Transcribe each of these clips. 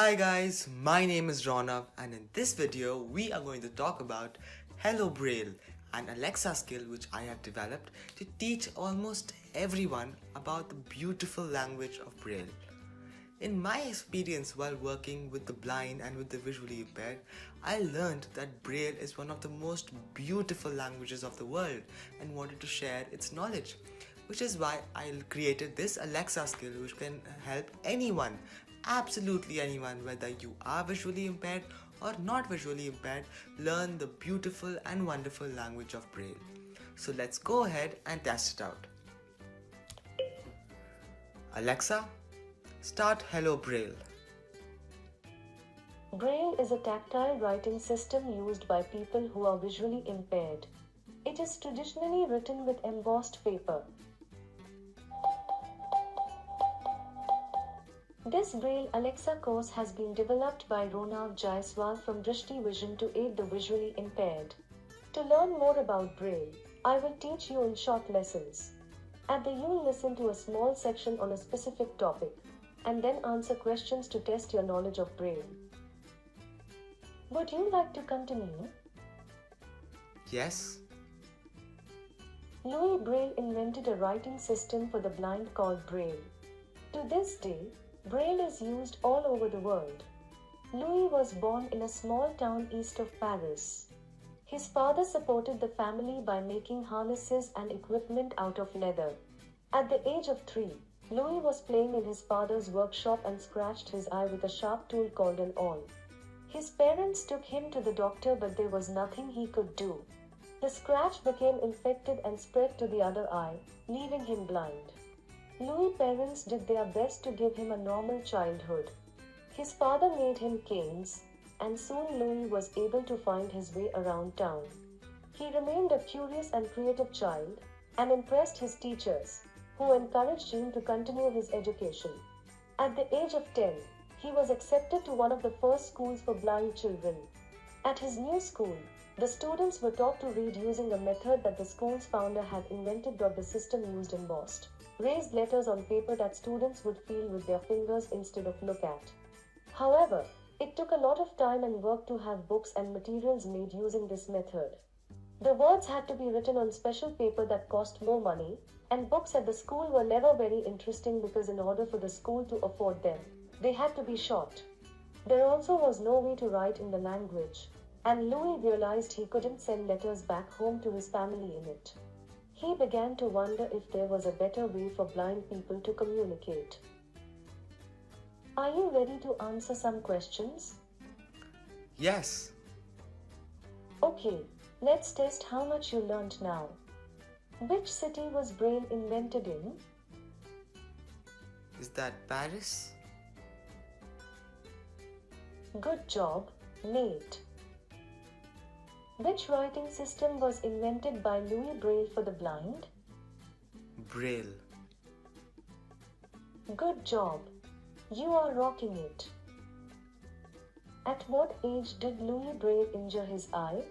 Hi guys, my name is Ronav and in this video we are going to talk about Hello Braille, an Alexa skill which I have developed to teach almost everyone about the beautiful language of Braille. In my experience while working with the blind and with the visually impaired, I learned that Braille is one of the most beautiful languages of the world and wanted to share its knowledge. Which is why I created this Alexa skill which can help anyone, absolutely anyone, whether you are visually impaired or not visually impaired, learn the beautiful and wonderful language of Braille. So let's go ahead and test it out. Alexa, start Hello Braille. Braille is a tactile writing system used by people who are visually impaired. It is traditionally written with embossed paper. This Braille Alexa course has been developed by Ronav Jaiswal from Drishti Vision to aid the visually impaired. To learn more about Braille, I will teach you in short lessons. At the you'll listen to a small section on a specific topic, and then answer questions to test your knowledge of Braille. Would you like to continue? Yes. Louis Braille invented a writing system for the blind called Braille. To this day, Braille is used all over the world. Louis was born in a small town east of Paris. His father supported the family by making harnesses and equipment out of leather. At the age of 3, Louis was playing in his father's workshop and scratched his eye with a sharp tool called an awl. His parents took him to the doctor, but there was nothing he could do. The scratch became infected and spread to the other eye, leaving him blind. Louis' parents did their best to give him a normal childhood. His father made him canes, and soon Louis was able to find his way around town. He remained a curious and creative child, and impressed his teachers, who encouraged him to continue his education. At the age of 10, he was accepted to one of the first schools for blind children. At his new school, the students were taught to read using a method that the school's founder had invented. The system used embossed, raised letters on paper that students would feel with their fingers instead of look at. However, it took a lot of time and work to have books and materials made using this method. The words had to be written on special paper that cost more money, and books at the school were never very interesting because in order for the school to afford them, they had to be short. There also was no way to write in the language, and Louis realized he couldn't send letters back home to his family in it. He began to wonder if there was a better way for blind people to communicate. Are you ready to answer some questions? Yes. Okay, let's test how much you learned now. Which city was Braille invented in? Is that Paris? Good job, mate. Which writing system was invented by Louis Braille for the blind? Braille. Good job. You are rocking it. At what age did Louis Braille injure his eye?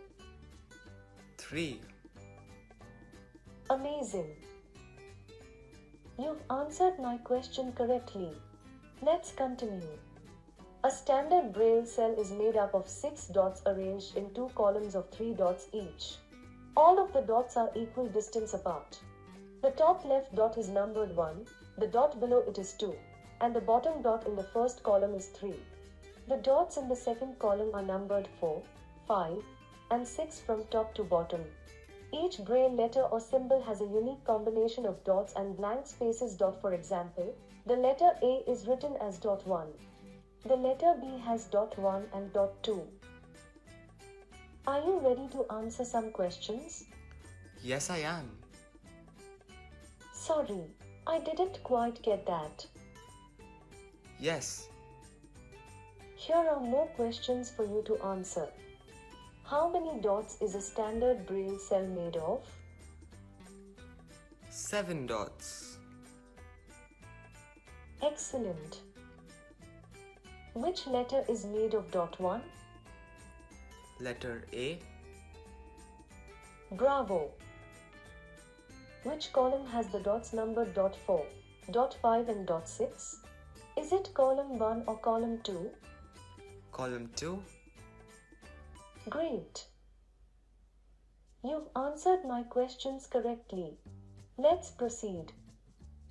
3. Amazing. You've answered my question correctly. Let's continue. A standard Braille cell is made up of 6 dots arranged in 2 columns of 3 dots each. All of the dots are equal distance apart. The top left dot is numbered 1, the dot below it is 2, and the bottom dot in the first column is 3. The dots in the second column are numbered 4, 5, and 6 from top to bottom. Each Braille letter or symbol has a unique combination of dots and blank spaces. For example, the letter A is written as dot 1. The letter B has dot 1 and dot 2. Are you ready to answer some questions? Yes, I am. Sorry, I didn't quite get that. Yes. Here are more questions for you to answer. How many dots is a standard Braille cell made of? 7 dots. Excellent. Which letter is made of dot 1? Letter A. Bravo. Which column has the dots numbered dot 4, dot 5 and dot 6? Is it column 1 or column 2? column 2. Great. You've answered my questions correctly. Let's proceed.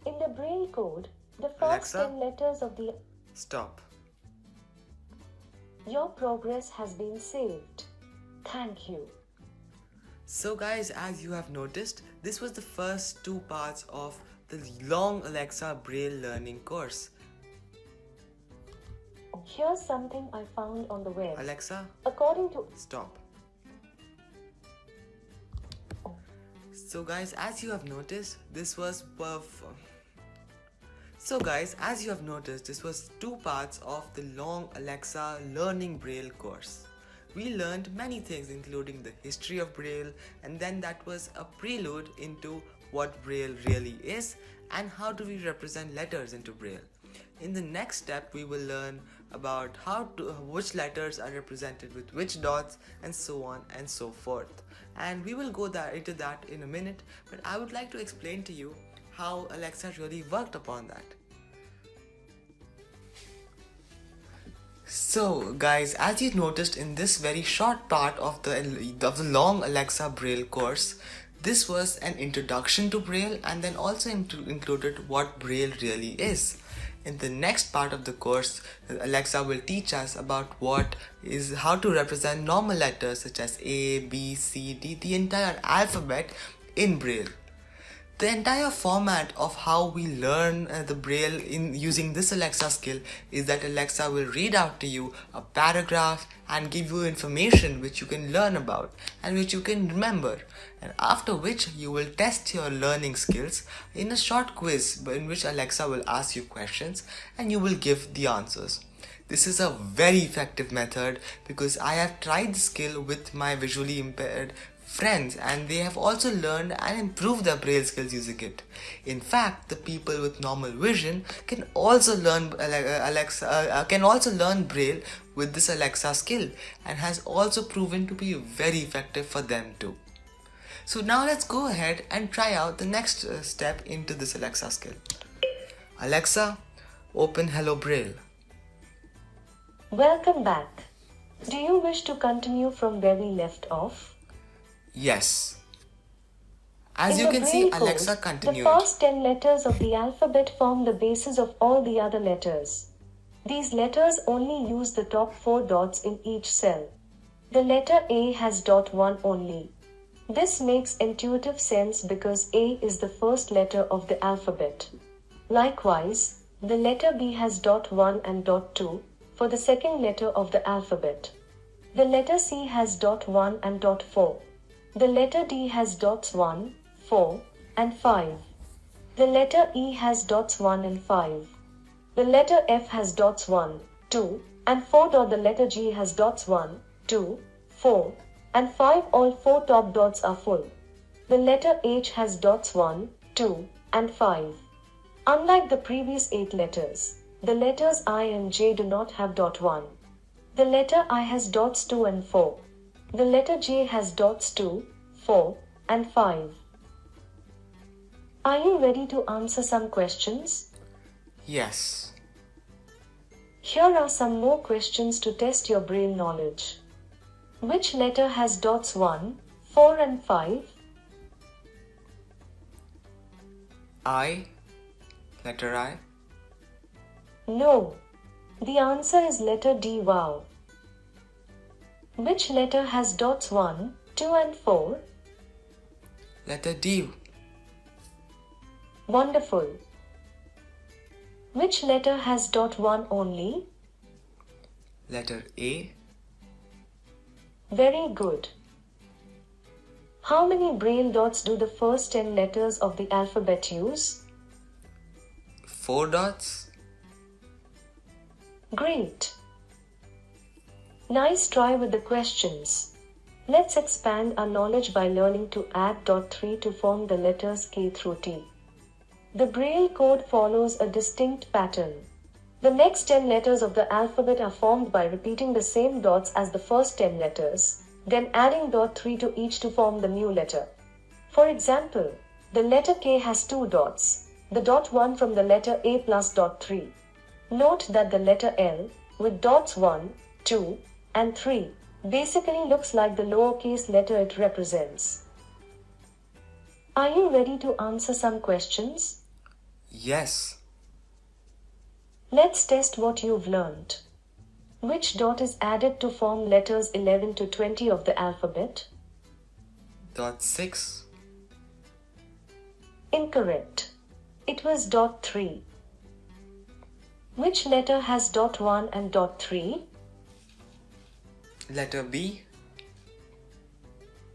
In the Braille code, the first Alexa, 10 letters of the... Stop. Your progress has been saved. Thank you. So guys, as you have noticed, this was the first 2 parts of the long Alexa Braille learning course. Here's something I found on the web. Alexa, According to... stop. So guys, as you have noticed, this was 2 parts of the long Alexa learning Braille course. We learned many things, including the history of Braille, and then that was a prelude into what Braille really is and how do we represent letters into Braille. In the next step, we will learn about which letters are represented with which dots, and so on and so forth. And we will go into that in a minute, but I would like to explain to you how Alexa really worked upon that. So guys, as you noticed in this very short part of the long Alexa Braille course, this was an introduction to Braille and then also included what Braille really is. In the next part of the course, Alexa will teach us about how to represent normal letters such as A, B, C, D, the entire alphabet in Braille. The entire format of how we learn the Braille using this Alexa skill is that Alexa will read out to you a paragraph and give you information which you can learn about and which you can remember, and after which you will test your learning skills in a short quiz in which Alexa will ask you questions and you will give the answers. This is a very effective method because I have tried the skill with my visually impaired friends and they have also learned and improved their Braille skills using it. In fact, the people with normal vision can also learn Braille with this Alexa skill and has also proven to be very effective for them too. So now let's go ahead and try out the next step into this Alexa skill. Alexa, open Hello Braille. Welcome back. Do you wish to continue from where we left off? Yes. As In you the can see, Braille Alexa code, continued. The first 10 letters of the alphabet form the basis of all the other letters. These letters only use the top 4 dots in each cell. The letter A has dot 1 only. This makes intuitive sense because A is the first letter of the alphabet. Likewise, the letter B has dot 1 and dot 2 for the second letter of the alphabet. The letter C has dot 1 and dot 4. The letter D has dots 1, 4, and 5. The letter E has dots 1 and 5. The letter F has dots 1, 2, and 4. The letter G has dots 1, 2, 4, and 5. All 4 top dots are full. The letter H has dots 1, 2, and 5. Unlike the previous 8 letters, the letters I and J do not have dot 1. The letter I has dots 2 and 4. The letter J has dots 2, 4, and 5. Are you ready to answer some questions? Yes. Here are some more questions to test your Braille knowledge. Which letter has dots 1, 4, and 5? I. Letter I. No. The answer is letter D. Wow. Which letter has dots 1, 2, and 4? Letter D. Wonderful. Which letter has dot 1 only? Letter A. Very good. How many Braille dots do the first 10 letters of the alphabet use? 4 dots. Great. Nice try with the questions. Let's expand our knowledge by learning to add dot 3 to form the letters K through T. The Braille code follows a distinct pattern. The next 10 letters of the alphabet are formed by repeating the same dots as the first 10 letters, then adding dot 3 to each to form the new letter. For example, the letter K has 2 dots, the dot 1 from the letter A plus dot 3. Note that the letter L, with dots 1, 2, and 3 basically looks like the lowercase letter it represents. Are you ready to answer some questions? Yes. Let's test what you've learned. Which dot is added to form letters 11 to 20 of the alphabet? Dot 6. Incorrect. It was dot 3. Which letter has dot 1 and dot 3? Letter B.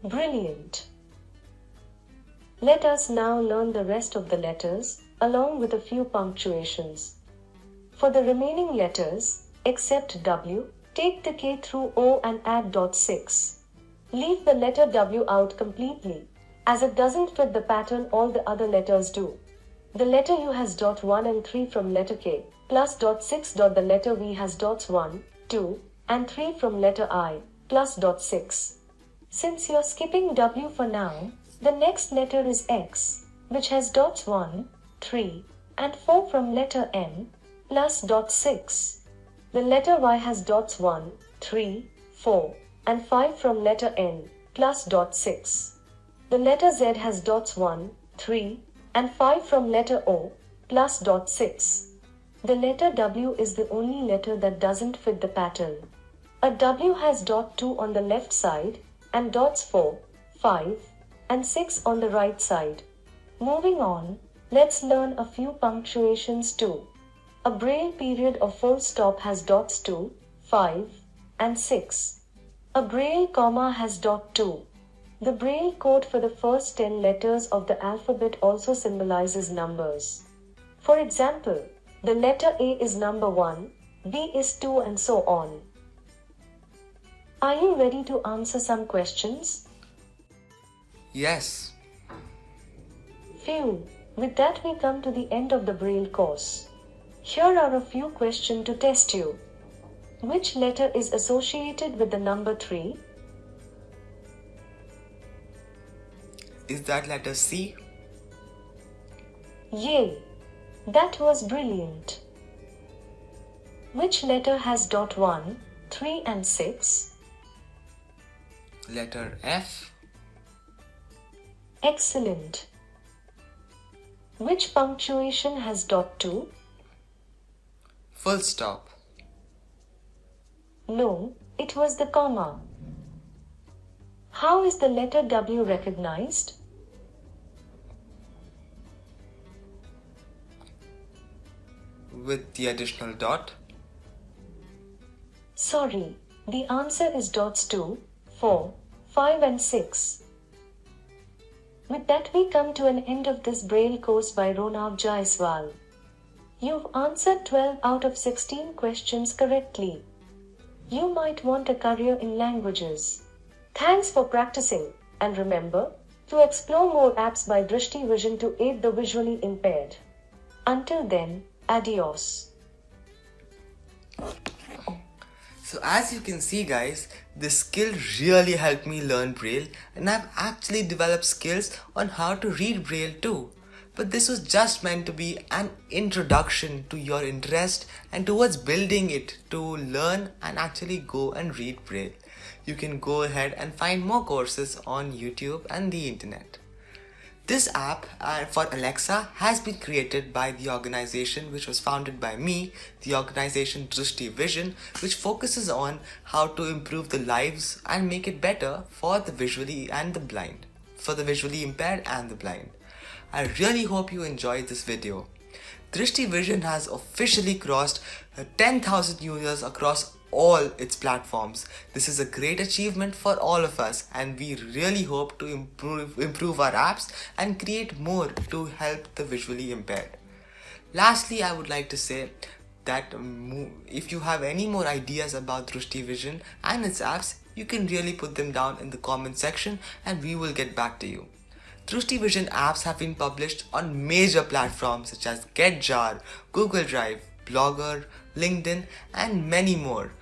Brilliant. Let us now learn the rest of the letters, along with a few punctuations. For the remaining letters, except W, take the K through O and add dot 6. Leave the letter W out completely, as it doesn't fit the pattern all the other letters do. The letter U has dot 1 and 3 from letter K, plus dot 6. The letter V has dots 1, 2, and 3 from letter I, plus dot 6. Since you're skipping W for now, the next letter is X, which has dots 1, 3, and 4 from letter N, plus dot 6. The letter Y has dots 1, 3, 4, and 5 from letter N, plus dot 6. The letter Z has dots 1, 3, and 5 from letter O, plus dot 6. The letter W is the only letter that doesn't fit the pattern. A W has dot 2 on the left side, and dots 4, 5, and 6 on the right side. Moving on, let's learn a few punctuations too. A Braille period or full stop has dots 2, 5, and 6. A Braille comma has dot 2. The Braille code for the first 10 letters of the alphabet also symbolizes numbers. For example, the letter A is number 1, B is 2, and so on. Are you ready to answer some questions? Yes. Phew! With that we come to the end of the Braille course. Here are a few questions to test you. Which letter is associated with the number 3? Is that letter C? Yay! That was brilliant. Which letter has dot 1, 3 and 6? Letter F. Excellent. Which punctuation has dot 2? Full stop. No, it was the comma. How is the letter W recognized? With the additional dot. Sorry, the answer is dots 2, 4, 5 and 6. With that we come to an end of this Braille course by Ronav Jaiswal. You've answered 12 out of 16 questions correctly. You might want a career in languages. Thanks for practicing, and remember to explore more apps by Drishti Vision to aid the visually impaired. Until then, adios. So as you can see guys, this skill really helped me learn Braille, and I've actually developed skills on how to read Braille too. But this was just meant to be an introduction to your interest and towards building it to learn and actually go and read Braille. You can go ahead and find more courses on YouTube and the internet. This app for Alexa has been created by the organization which was founded by me, the organization Drishti Vision, which focuses on how to improve the lives and make it better for the visually impaired and the blind. I really hope you enjoyed this video. Drishti Vision has officially crossed 10,000 users across all its platforms. This is a great achievement for all of us, and we really hope to improve our apps and create more to help the visually impaired. Lastly, I would like to say that if you have any more ideas about Drishti Vision and its apps, you can really put them down in the comment section and we will get back to you. Drishti Vision apps have been published on major platforms such as GetJar, Google Drive, Blogger, LinkedIn and many more.